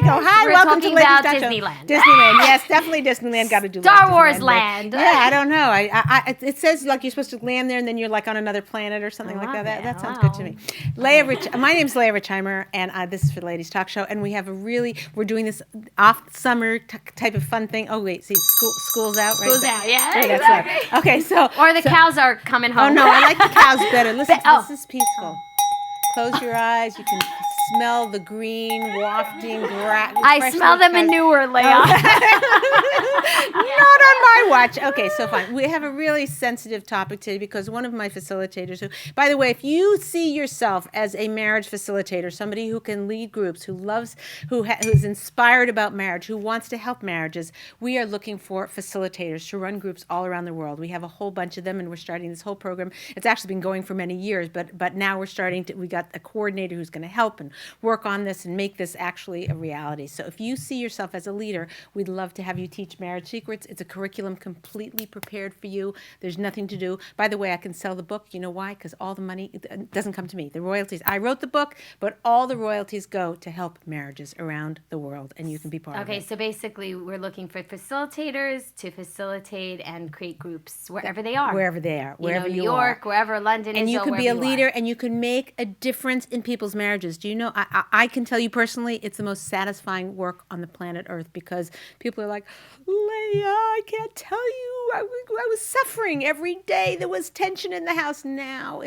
So hi, We're welcome to talking Ladies about Talk Show. Disneyland. Disneyland, yes, definitely Disneyland. Got to do Star like Wars Disneyland, land. but- yeah, I don't know. It says like you're supposed to land there and then you're like on another planet or something I like love that. it. That sounds good to me. My name's Leah Richheimer, and this is for the Ladies Talk Show. And we're doing this off summer type of fun thing. Oh wait, see, school's out, right? School's out, yeah. Yeah, that's exactly. right. Okay, so Or the cows are coming home. Oh no, I like the cows better. Listen, Oh. this is peaceful. Close your eyes. You can smell the green wafting grass. I smell them manure, Leah. Not on my watch. Okay, so fine. We have a really sensitive topic today because one of my facilitators, who, by the way, if you see yourself as a marriage facilitator, somebody who can lead groups, who's inspired about marriage, who wants to help marriages, we are looking for facilitators to run groups all around the world. We have a whole bunch of them, and we're starting this whole program. It's actually been going for many years, but now we got a coordinator who's going to help and work on this and make this actually a reality. So if you see yourself as a leader, we'd love to have you teach Marriage Secrets. It's a curriculum completely prepared for you. There's nothing to do. By the way, I can sell the book. You know why? Because all the money doesn't come to me. The royalties. I wrote the book, but all the royalties go to help marriages around the world, and you can be part of it. Okay, so basically we're looking for facilitators to facilitate and create groups wherever they are. Wherever they are. Wherever New you York, are. wherever London is. And you or can be a wherever you leader, are. and you can make a difference in people's marriages. Do you know, I can tell you personally, it's the most satisfying work on the planet Earth because people are like, Leah, I can't tell you, I was suffering every day. There was tension in the house. Now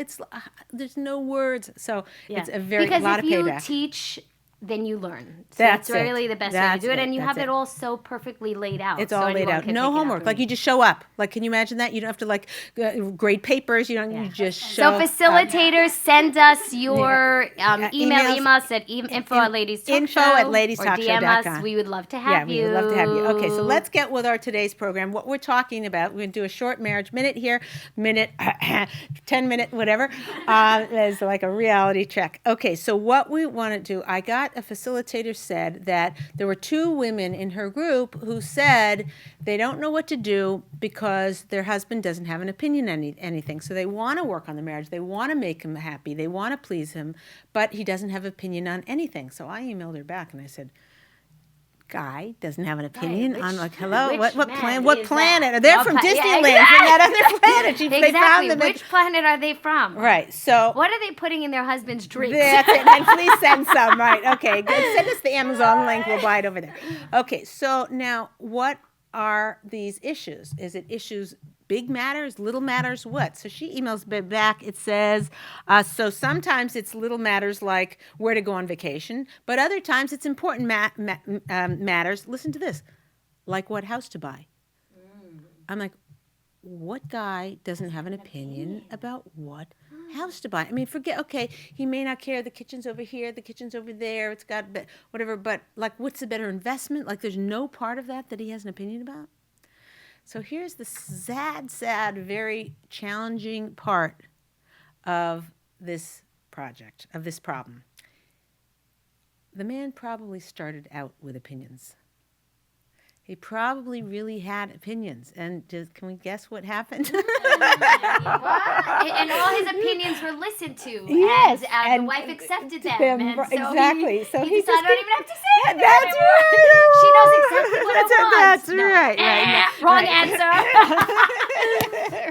there's no words. So it's a lot of payback. Because if you teach, then you learn. So That's it's really the best way to do it. And you have it all so perfectly laid out. It's so all laid anyone out. can No pick it up homework. and Like you read. just show up. Like, can you imagine that? You don't have to grade papers. You just show So up. facilitators, send us your email emails. us at info@ladiestalkshow info@ladiestalkshow.com. or DM us. We would love to have you. Yeah, we would love to have you. Okay, so let's get with our today's program. What we're talking about, we're going to do a short marriage minute here, 10-minute, whatever. It's like a reality check. Okay, so what we want to do, I got a facilitator said that there were two women in her group who said they don't know what to do because their husband doesn't have an opinion on anything. So they want to work on the marriage. They want to make him happy. They want to please him, but he doesn't have an opinion on anything. So I emailed her back and I said, guy doesn't have an opinion on hello, what planet? They're from Disneyland, from that other planet. They found them. Which planet are they from? Right. So what are they putting in their husband's drinks? That's it. And please send some. Right. Okay. Good. Send us the Amazon link. We'll buy it over there. Okay. So now, what are these issues? Is it issues? Big matters, little matters, what? So she emails back. It says, so sometimes it's little matters like where to go on vacation, but other times it's important matters. Listen to this, like what house to buy. I'm like, what guy doesn't have an opinion about what house to buy? I mean, okay, he may not care. The kitchen's over here, the kitchen's over there. It's got whatever, but like, what's the better investment? Like, there's no part of that he has an opinion about. So here's the sad, very challenging part of this project, of this problem. The man probably started out with opinions. He probably really had opinions. And can we guess what happened? And all his opinions were listened to. Yes. And the wife accepted them. And so exactly. So he decided I don't even have to say it. That's right. She knows exactly what I want. That's right. Wrong answer.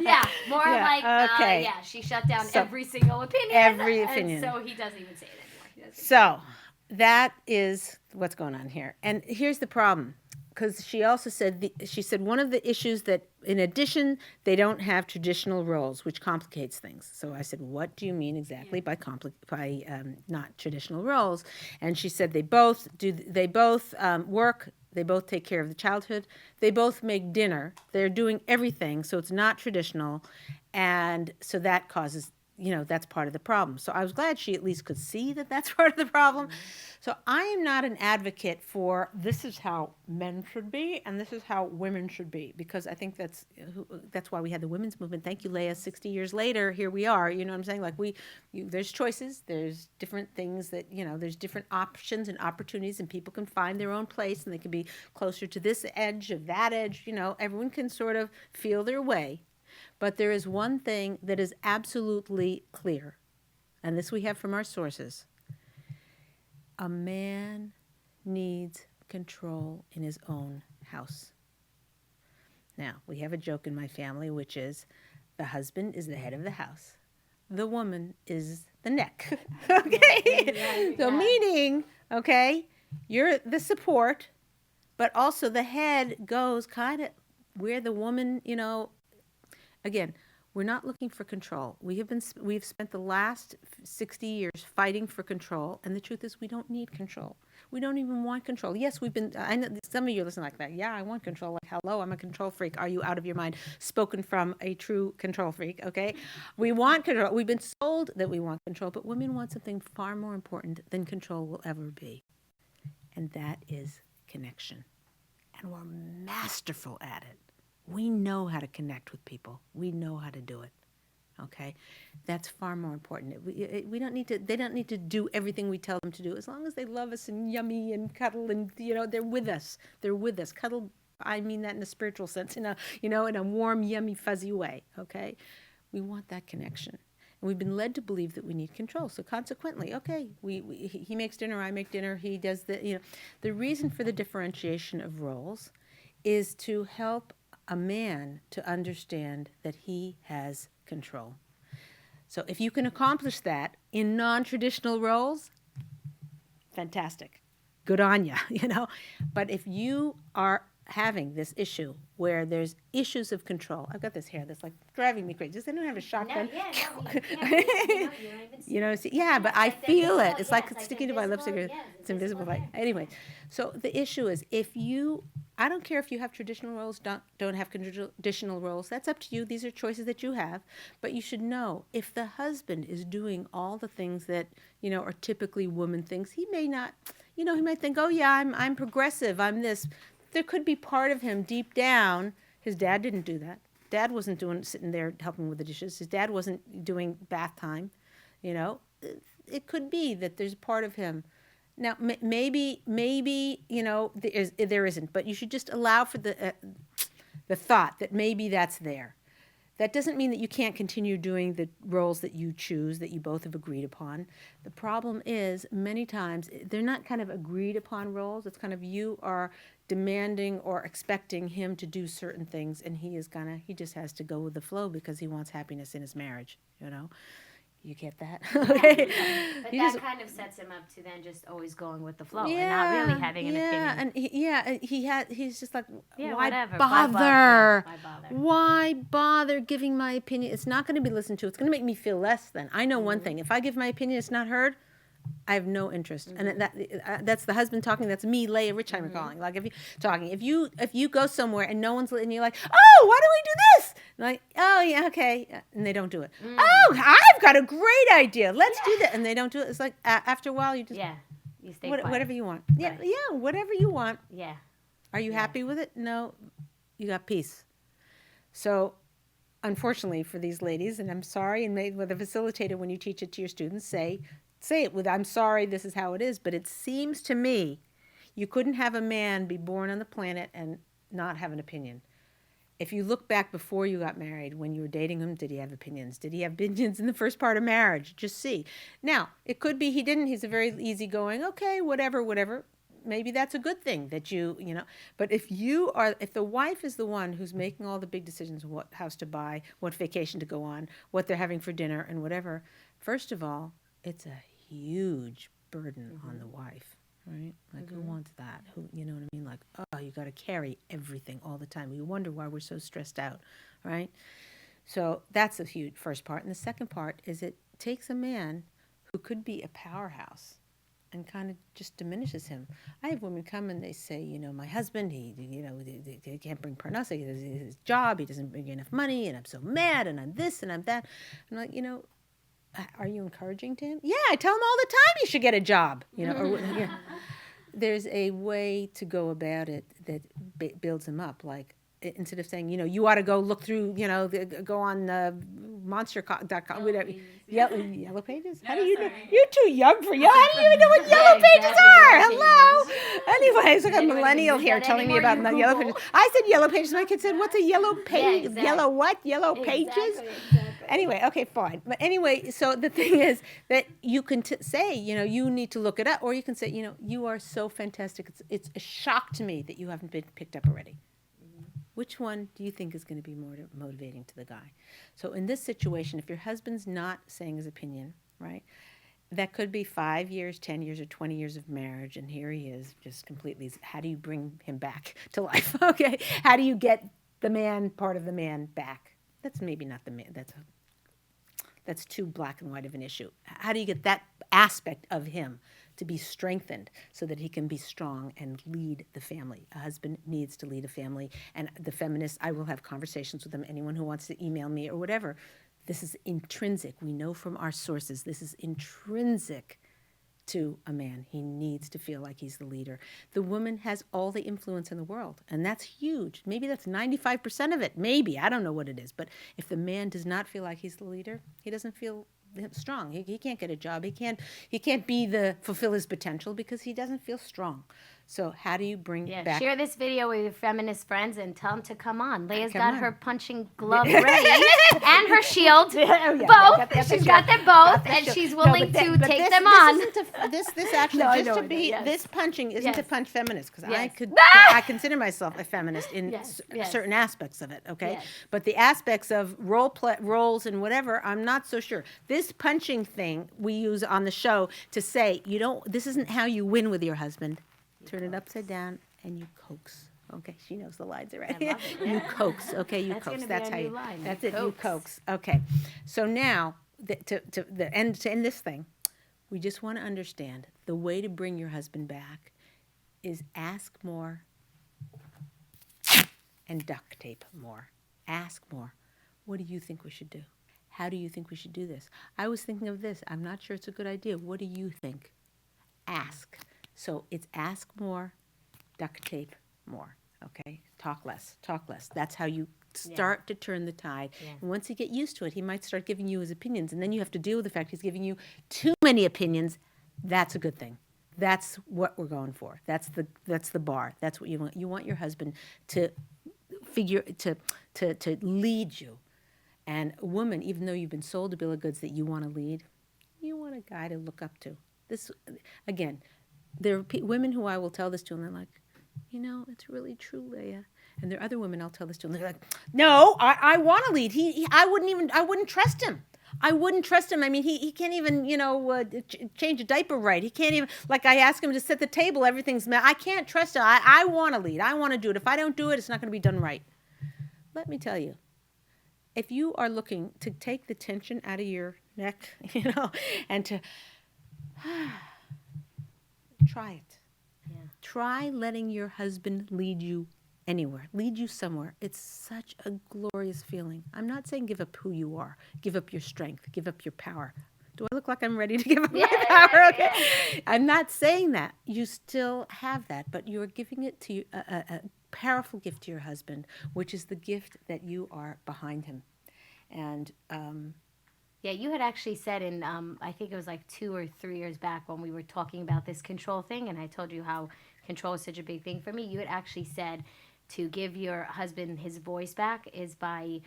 Yeah, more like, okay. She shut down every single opinion. Every opinion. And so he doesn't even say it anymore. So that is what's going on here. And here's the problem. Because she also said, one of the issues that, in addition, they don't have traditional roles, which complicates things. So I said, what do you mean exactly by not traditional roles? And she said they both work, they both take care of the childhood, they both make dinner, they're doing everything, so it's not traditional, and so that causes, that's part of the problem. So I was glad she at least could see that that's part of the problem. So I am not an advocate for this is how men should be and this is how women should be, because I think that's why we had the women's movement. Thank you, Leah. 60 years later, here we are. You know what I'm saying? Like there's choices, there's different things that, there's different options and opportunities, and people can find their own place, and they can be closer to this edge or that edge. Everyone can sort of feel their way. But there is one thing that is absolutely clear, and this we have from our sources. A man needs control in his own house. Now, we have a joke in my family, which is the husband is the head of the house. The woman is the neck. Okay? So meaning, okay, you're the support, but also the head goes kind of where the woman, again, we're not looking for control. We've spent the last 60 years fighting for control, and the truth is we don't need control. We don't even want control. Yes, I know some of you listen like that. Yeah, I want control. Like, hello, I'm a control freak. Are you out of your mind? Spoken from a true control freak, okay? We want control. We've been sold that we want control, but women want something far more important than control will ever be, and that is connection. And we're masterful at it. We know how to connect with people. We know how to do it. Okay? That's far more important. We don't need to, they don't need to do everything we tell them to do, as long as they love us and yummy and cuddle and, they're with us. They're with us. Cuddle, I mean that in a spiritual sense, in a warm, yummy, fuzzy way. Okay? We want that connection. And we've been led to believe that we need control. So consequently, okay, he makes dinner, I make dinner, he does the reason for the differentiation of roles is to help a man to understand that he has control. So if you can accomplish that in non-traditional roles, fantastic. Good on you, But if you are having this issue where there's issues of control, I've got this hair that's like driving me crazy. Does anyone have a shotgun? But I feel it. It's like sticking to my lipstick. It's invisible. Anyway, so the issue is I don't care if you have traditional roles, don't have conditional roles. That's up to you. These are choices that you have. But you should know if the husband is doing all the things that, are typically woman things, he may not, he might think, oh yeah, I'm progressive, I'm this. There could be part of him deep down. His dad didn't do that. Dad wasn't sitting there helping with the dishes. His dad wasn't doing bath time. It could be that there's a part of him. Now, maybe there isn't, but you should just allow for the thought that maybe that's there. That doesn't mean that you can't continue doing the roles that you choose, that you both have agreed upon. The problem is, many times, they're not kind of agreed upon roles. It's kind of you are demanding or expecting him to do certain things, and he just has to go with the flow because he wants happiness in his marriage, You get that? Okay. But that kind of sets him up to then just always going with the flow and not really having an opinion. He's just like, why whatever. bother? Why bother? Why bother giving my opinion? It's not going to be listened to. It's going to make me feel less than. I know one thing. If I give my opinion, it's not heard, I have no interest. And that's the husband talking. That's me, Leah Richheimer calling. Like if you go somewhere and no one's and you're like, oh, why don't we do this? And like, oh yeah, okay, and they don't do it. Oh, I've got a great idea. Let's do that, and they don't do it. It's like after a while, you just you stay quiet. Whatever you want. Right. Yeah, whatever you want. Yeah. Are you happy with it? No, you got peace. So, unfortunately for these ladies, and I'm sorry, and maybe with a facilitator, when you teach it to your students, say it with, I'm sorry, this is how it is, but it seems to me you couldn't have a man be born on the planet and not have an opinion. If you look back before you got married, when you were dating him, did he have opinions? Did he have opinions in the first part of marriage? Just see. Now, it could be he didn't. He's a very easygoing, okay, whatever. Maybe that's a good thing that but if the wife is the one who's making all the big decisions, what house to buy, what vacation to go on, what they're having for dinner and whatever, first of all, it's a huge burden on the wife, right? Like, who wants that? Who, you know what I mean? Like, oh, you got to carry everything all the time. We wonder why we're so stressed out, right? So that's a huge first part. And the second part is it takes a man who could be a powerhouse and kind of just diminishes him. I have women come and they say, my husband, they can't bring parnasa, his job, he doesn't bring enough money, and I'm so mad, and I'm this, and I'm that. I'm like, are you encouraging to him? Yeah, I tell him all the time you should get a job. There's a way to go about it that builds him up. Like, instead of saying, you ought to go look through, go on monster.com, whatever. Yellow Pages? How do you know? You're too young for How do you even know what Yellow Pages are? Hello? Anyway, it's like a millennial here telling me about the Yellow Pages. I said Yellow Pages. My kid said, what's a yellow page? Yeah, exactly. Yellow what? Yellow Pages? Exactly. Anyway, okay, fine. But anyway, so the thing is that you can say, you need to look it up, or you can say, you are so fantastic. It's a shock to me that you haven't been picked up already. Which one do you think is going to be more motivating to the guy? So in this situation, if your husband's not saying his opinion, right, that could be 5 years, 10 years, or 20 years of marriage, and here he is just completely, how do you bring him back to life? Okay, how do you get the man, part of the man back? That's maybe not the man, that's too black and white of an issue. How do you get that aspect of him to be strengthened so that he can be strong and lead the family? A husband needs to lead a family, and the feminists, I will have conversations with them, anyone who wants to email me or whatever. This is intrinsic. We know from our sources this is intrinsic to a man. He needs to feel like he's the leader. The woman has all the influence in the world, and that's huge. Maybe that's 95% of it. Maybe. I don't know what it is. But if the man does not feel like he's the leader, he doesn't feel strong. He can't get a job. He can't fulfill his potential because he doesn't feel strong. So how do you bring back? Share this video with your feminist friends and tell them to come on. Leia's got her punching glove ready and her shield. Both. She's got them both, and she's willing to take them on. This actually, this punching isn't to punch feminists, because I consider myself a feminist in certain aspects of it. Okay, but the aspects of roles and whatever, I'm not so sure. This punching thing we use on the show to say this isn't how you win with your husband. Turn it upside down and you coax. Okay, she knows the lines already. I love it. You coax. Okay, you coax. That's how you. That's it. You coax. Okay. So now, to end this thing, we just want to understand the way to bring your husband back is ask more and duct tape more. Ask more. What do you think we should do? How do you think we should do this? I was thinking of this. I'm not sure it's a good idea. What do you think? Ask. So it's ask more, duct tape more, okay? Talk less. That's how you start to turn the tide. Yeah. And once you get used to it, he might start giving you his opinions, and then you have to deal with the fact he's giving you too many opinions. That's a good thing. That's what we're going for. That's the bar. That's what you want. You want your husband to to lead you. And a woman, even though you've been sold a bill of goods that you want to lead, you want a guy to look up to. This, again, there are women who I will tell this to, and they're like, it's really true, Leia. And there are other women I'll tell this to, and they're like, no, I want to lead. I wouldn't trust him. I wouldn't trust him. I mean, he can't even, change a diaper right. He can't even, like I ask him to set the table, everything's, I can't trust him. I want to lead. I want to do it. If I don't do it, it's not going to be done right. Let me tell you, if you are looking to take the tension out of your neck, and to try it. Yeah. Try letting your husband lead you anywhere, lead you somewhere. It's such a glorious feeling. I'm not saying give up who you are, give up your strength, give up your power. Do I look like I'm ready to give up my power? Okay. I'm not saying that. You still have that, but you're giving it to a powerful gift to your husband, which is the gift that you are behind him. And you had actually said in, I think it was like 2 or 3 years back when we were talking about this control thing, and I told you how control is such a big thing for me. You had actually said to give your husband his voice back is by,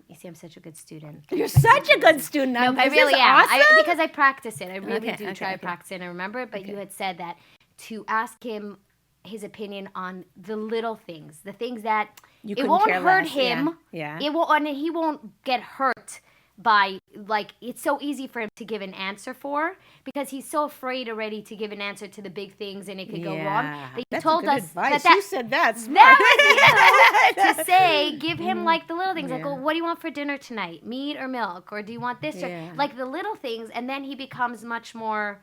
you see, I'm such a good student. You're such a good student. No, I really am. Awesome? Because I practice it. I really do try to practice it and remember it. But you had said that to ask him his opinion on the little things, the things that it won't hurt him. Yeah. It won't, and he won't get hurt by, like, it's so easy for him to give an answer for because he's so afraid already to give an answer to the big things and it could go wrong. But you told us advice. You said that. To say, give him like the little things, like, well, what do you want for dinner tonight? Meat or milk? Or do you want this? Or, like the little things, and then he becomes much more.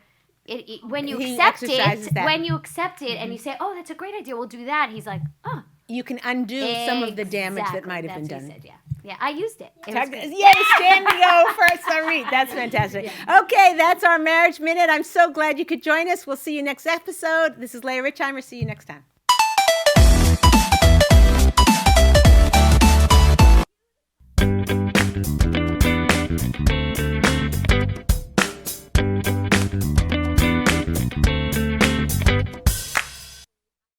When you accept it, and you say, oh, that's a great idea, we'll do that. He's like, oh. You can undo some of the damage that might have been done. Yeah, I used it. Yay, standing O for Sarit. That's fantastic. Yeah. Okay, that's our Marriage Minute. I'm so glad you could join us. We'll see you next episode. This is Leia Richheimer. See you next time.